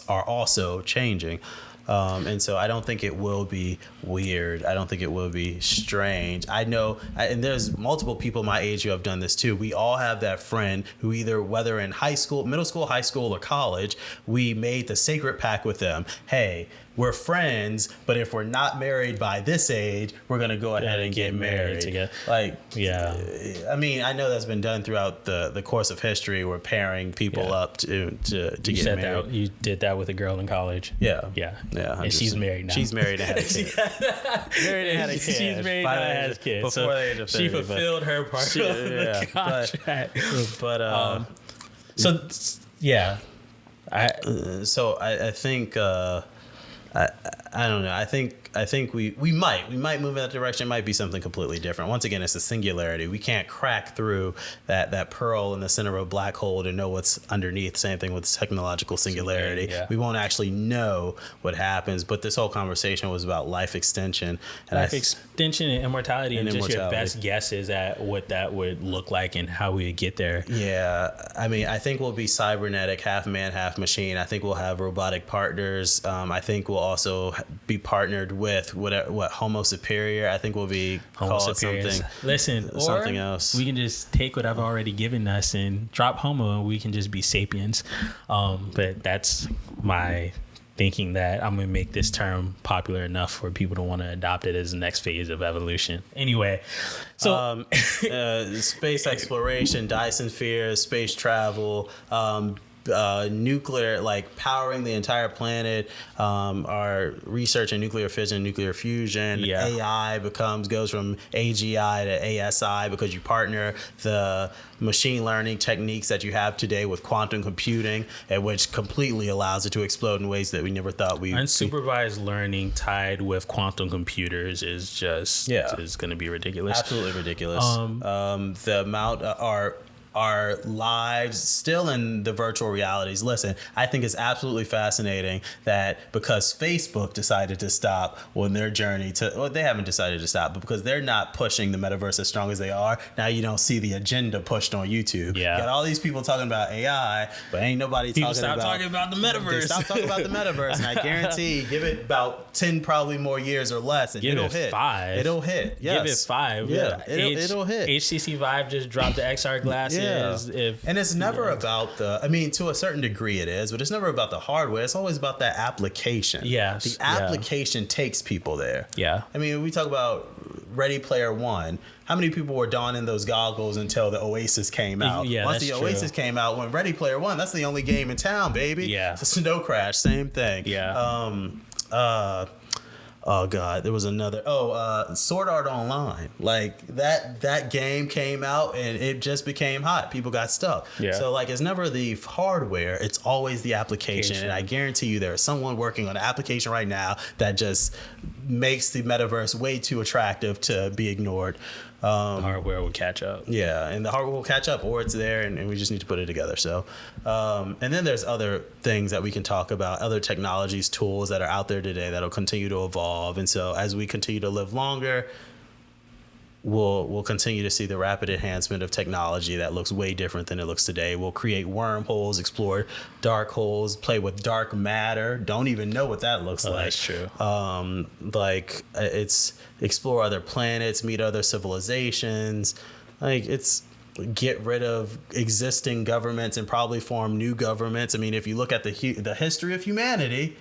are also changing. And so I don't think it will be weird. I don't think it will be strange. I know, and there's multiple people my age who have done this too. We all have that friend who whether in high school, middle school, high school, or college, we made the sacred pact with them. Hey, we're friends, but if we're not married by this age, we're going to go ahead and get married together. Like, yeah. I mean, I know that's been done throughout the course of history. We're pairing people up to get married. You did that with a girl in college. Yeah. Yeah. Yeah. And she's married now. She's married and had a kid. Married and had a kid. She's married and has kids. Before the age of 30. She fulfilled her part of the contract. I think I don't know. I think we might move in that direction. It might be something completely different. Once again, it's a singularity. We can't crack through that pearl in the center of a black hole to know what's underneath. Same thing with technological singularity. Yeah. We won't actually know what happens. But this whole conversation was about life extension. Extension and immortality, and just your best guesses at what that would look like and how we would get there. Yeah. I mean, I think we'll be cybernetic, half man, half machine. I think we'll have robotic partners. I think we'll also be partnered with what Homo superior. I think we'll be called something else. We can just take what I've already given us and drop Homo, and we can just be sapiens. But that's my thinking, that I'm going to make this term popular enough for people to want to adopt it as the next phase of evolution. Anyway, so space exploration, Dyson spheres, space travel, nuclear, like powering the entire planet, our research in nuclear fission, nuclear fusion, AI goes from AGI to ASI because you partner the machine learning techniques that you have today with quantum computing, and which completely allows it to explode in ways that we never thought we unsupervised learning tied with quantum computers is just is going to be ridiculous. Absolutely ridiculous. The amount our lives still in the virtual realities. Listen, I think it's absolutely fascinating that because Facebook decided to stop on their journey they haven't decided to stop, but because they're not pushing the metaverse as strong as they are, now you don't see the agenda pushed on YouTube. Yeah. You got all these people talking about AI, but ain't nobody talking about the metaverse. They stop talking about the metaverse, and I guarantee, give it about 10 probably more years or less, and it'll hit. 5. It'll hit. Yes. Give it 5. Yeah. It'll hit. HTC Vive just dropped the XR glasses. And it's never about to a certain degree it is, but it's never about the hardware. It's always about that application. Yes. The application takes people there. Yeah. I mean, we talk about Ready Player One. How many people were donning those goggles until the Oasis came out? Yeah, Once the Oasis came out, when Ready Player One, that's the only game in town, baby. Yeah. The Snow Crash, same thing. Yeah. Oh God, there was another. Sword Art Online. Like that game came out and it just became hot. People got stuck. Yeah. So like, it's never the hardware. It's always the application. And I guarantee you, there is someone working on an application right now that just makes the metaverse way too attractive to be ignored. The hardware will catch up. Yeah, and the hardware will catch up, or it's there, and we just need to put it together. So, and then there's other things that we can talk about, other technologies, tools that are out there today that'll continue to evolve. And so as we continue to live longer, we'll continue to see the rapid enhancement of technology that looks way different than it looks today. We'll create wormholes, explore dark holes, play with dark matter. Don't even know what that looks like. That's true. It's explore other planets, meet other civilizations. Like, it's get rid of existing governments and probably form new governments. I mean, if you look at the history of humanity,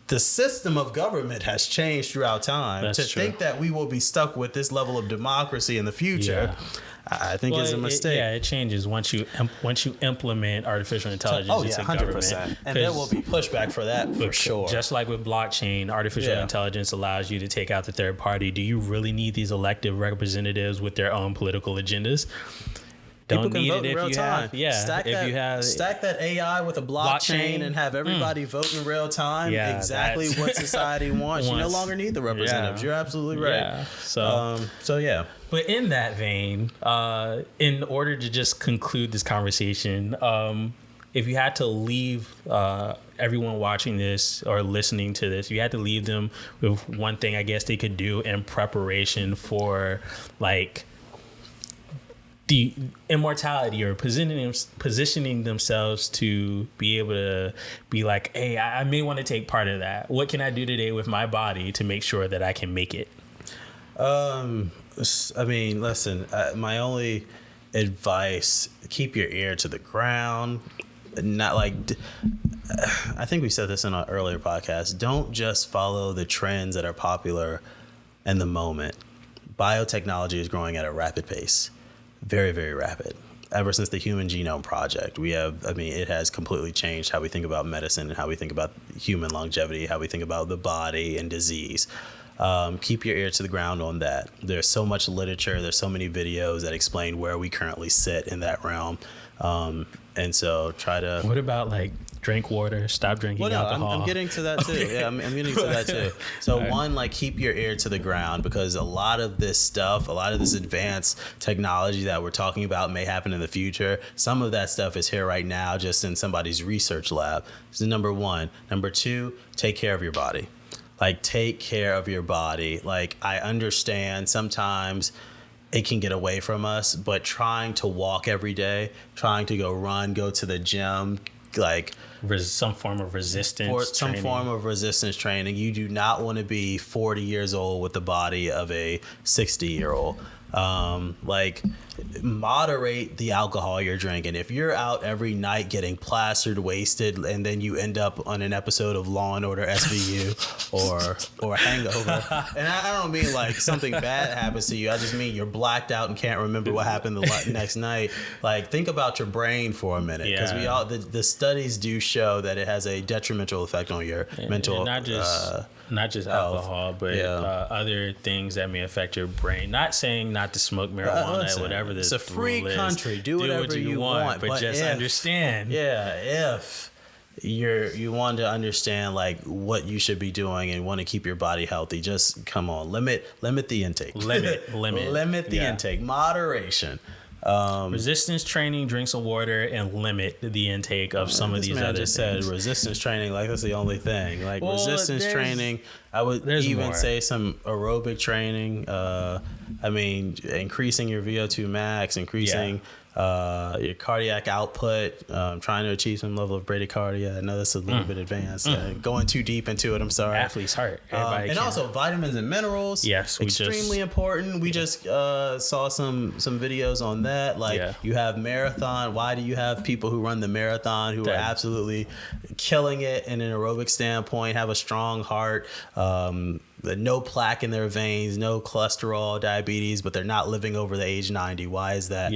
the system of government has changed throughout time. That's true. Think that we will be stuck with this level of democracy in the future, I think is a mistake. It changes once you implement artificial intelligence into 100%. Government. And there will be pushback for that for sure. Just like with blockchain, artificial intelligence allows you to take out the third party. Do you really need these elected representatives with their own political agendas? Don't need it if you have, stack that AI with a blockchain and have everybody vote in real time. Yeah, exactly what society wants. You no longer need the representatives. You're absolutely right. Yeah. So yeah. But in that vein, in order to just conclude this conversation, if you had to leave everyone watching this or listening to this, you had to leave them with one thing I guess they could do in preparation for like the immortality or positioning themselves to be able to be like, hey, I may want to take part of that. What can I do today with my body to make sure that I can make it? I mean, listen, my only advice, keep your ear to the ground. Not like, I think we said this in an earlier podcast. Don't just follow the trends that are popular in the moment. Biotechnology is growing at a rapid pace. Very, very rapid. Ever since the Human Genome Project, it has completely changed how we think about medicine and how we think about human longevity, how we think about the body and disease. Keep your ear to the ground on that. There's so much literature. There's so many videos that explain where we currently sit in that realm. And so try to... What about like drink water, stop drinking alcohol? I'm getting to that too. Yeah, I'm getting to that too. So one, like keep your ear to the ground because a lot of this stuff, a lot of this advanced technology that we're talking about may happen in the future. Some of that stuff is here right now just in somebody's research lab. This is number one. Number two, take care of your body. Like take care of your body. Like I understand sometimes it can get away from us, but trying to walk every day, trying to go run, go to the gym, like some form of resistance training. You do not want to be 40 years old with the body of a 60-year-old. Like moderate the alcohol you're drinking. If you're out every night getting plastered, wasted, and then you end up on an episode of Law and Order SVU or Hangover, and I don't mean like something bad happens to you. I just mean you're blacked out and can't remember what happened the next night. Like think about your brain for a minute because the studies do show that it has a detrimental effect on your mental. Not just alcohol, but other things that may affect your brain. Not saying not to smoke marijuana, whatever the it's a free country. Do whatever you want, but just understand. Yeah, if you want to understand like what you should be doing and want to keep your body healthy, just come on, limit the intake. Limit the intake. Moderation. Resistance training, drink some water, and limit the intake of some of these other things. Said resistance training like that's the only thing. Like resistance training, I would even say some aerobic training. Increasing your VO2 max, increasing your cardiac output, trying to achieve some level of bradycardia. I know that's a little bit advanced. Going too deep into it, I'm sorry. Athlete's heart. And also vitamins and minerals. Yes, extremely important. We just saw some videos on that. Like you have marathon. Why do you have people who run the marathon who are absolutely killing it in an aerobic standpoint, have a strong heart, no plaque in their veins, no cholesterol, diabetes, but they're not living over the age 90. Why is that?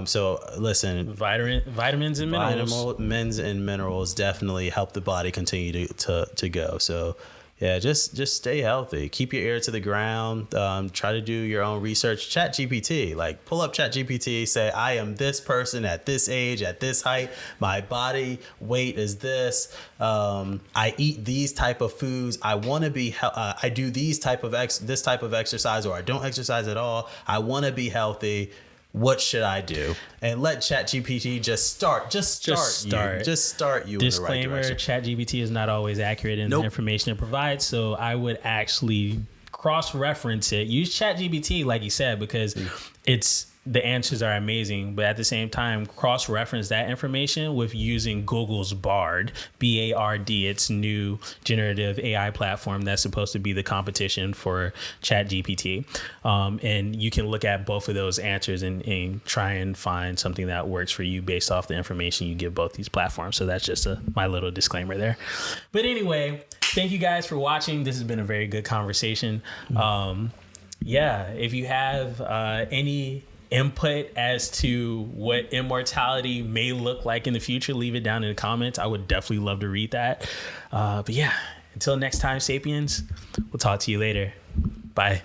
So listen, vitamins and minerals definitely help the body continue to go. So yeah, just stay healthy. Keep your ear to the ground. Try to do your own research. ChatGPT, like pull up ChatGPT, say, I am this person at this age, at this height. My body weight is this. I eat these type of foods. I want to be, I do this type of exercise, or I don't exercise at all. I want to be healthy. What should I do? And let ChatGPT just start you in the right direction. ChatGPT is not always accurate in the information it provides, so I would actually cross-reference it. Use ChatGPT, like you said, because it's the answers are amazing, but at the same time, cross-reference that information with using Google's Bard, BARD, its new generative AI platform that's supposed to be the competition for ChatGPT. And you can look at both of those answers and try and find something that works for you based off the information you give both these platforms. So that's just my little disclaimer there. But anyway, thank you guys for watching. This has been a very good conversation. If you have any input as to what immortality may look like in the future, leave it down in the comments. I would definitely love to read that. But yeah, until next time, Sapiens, we'll talk to you later. Bye.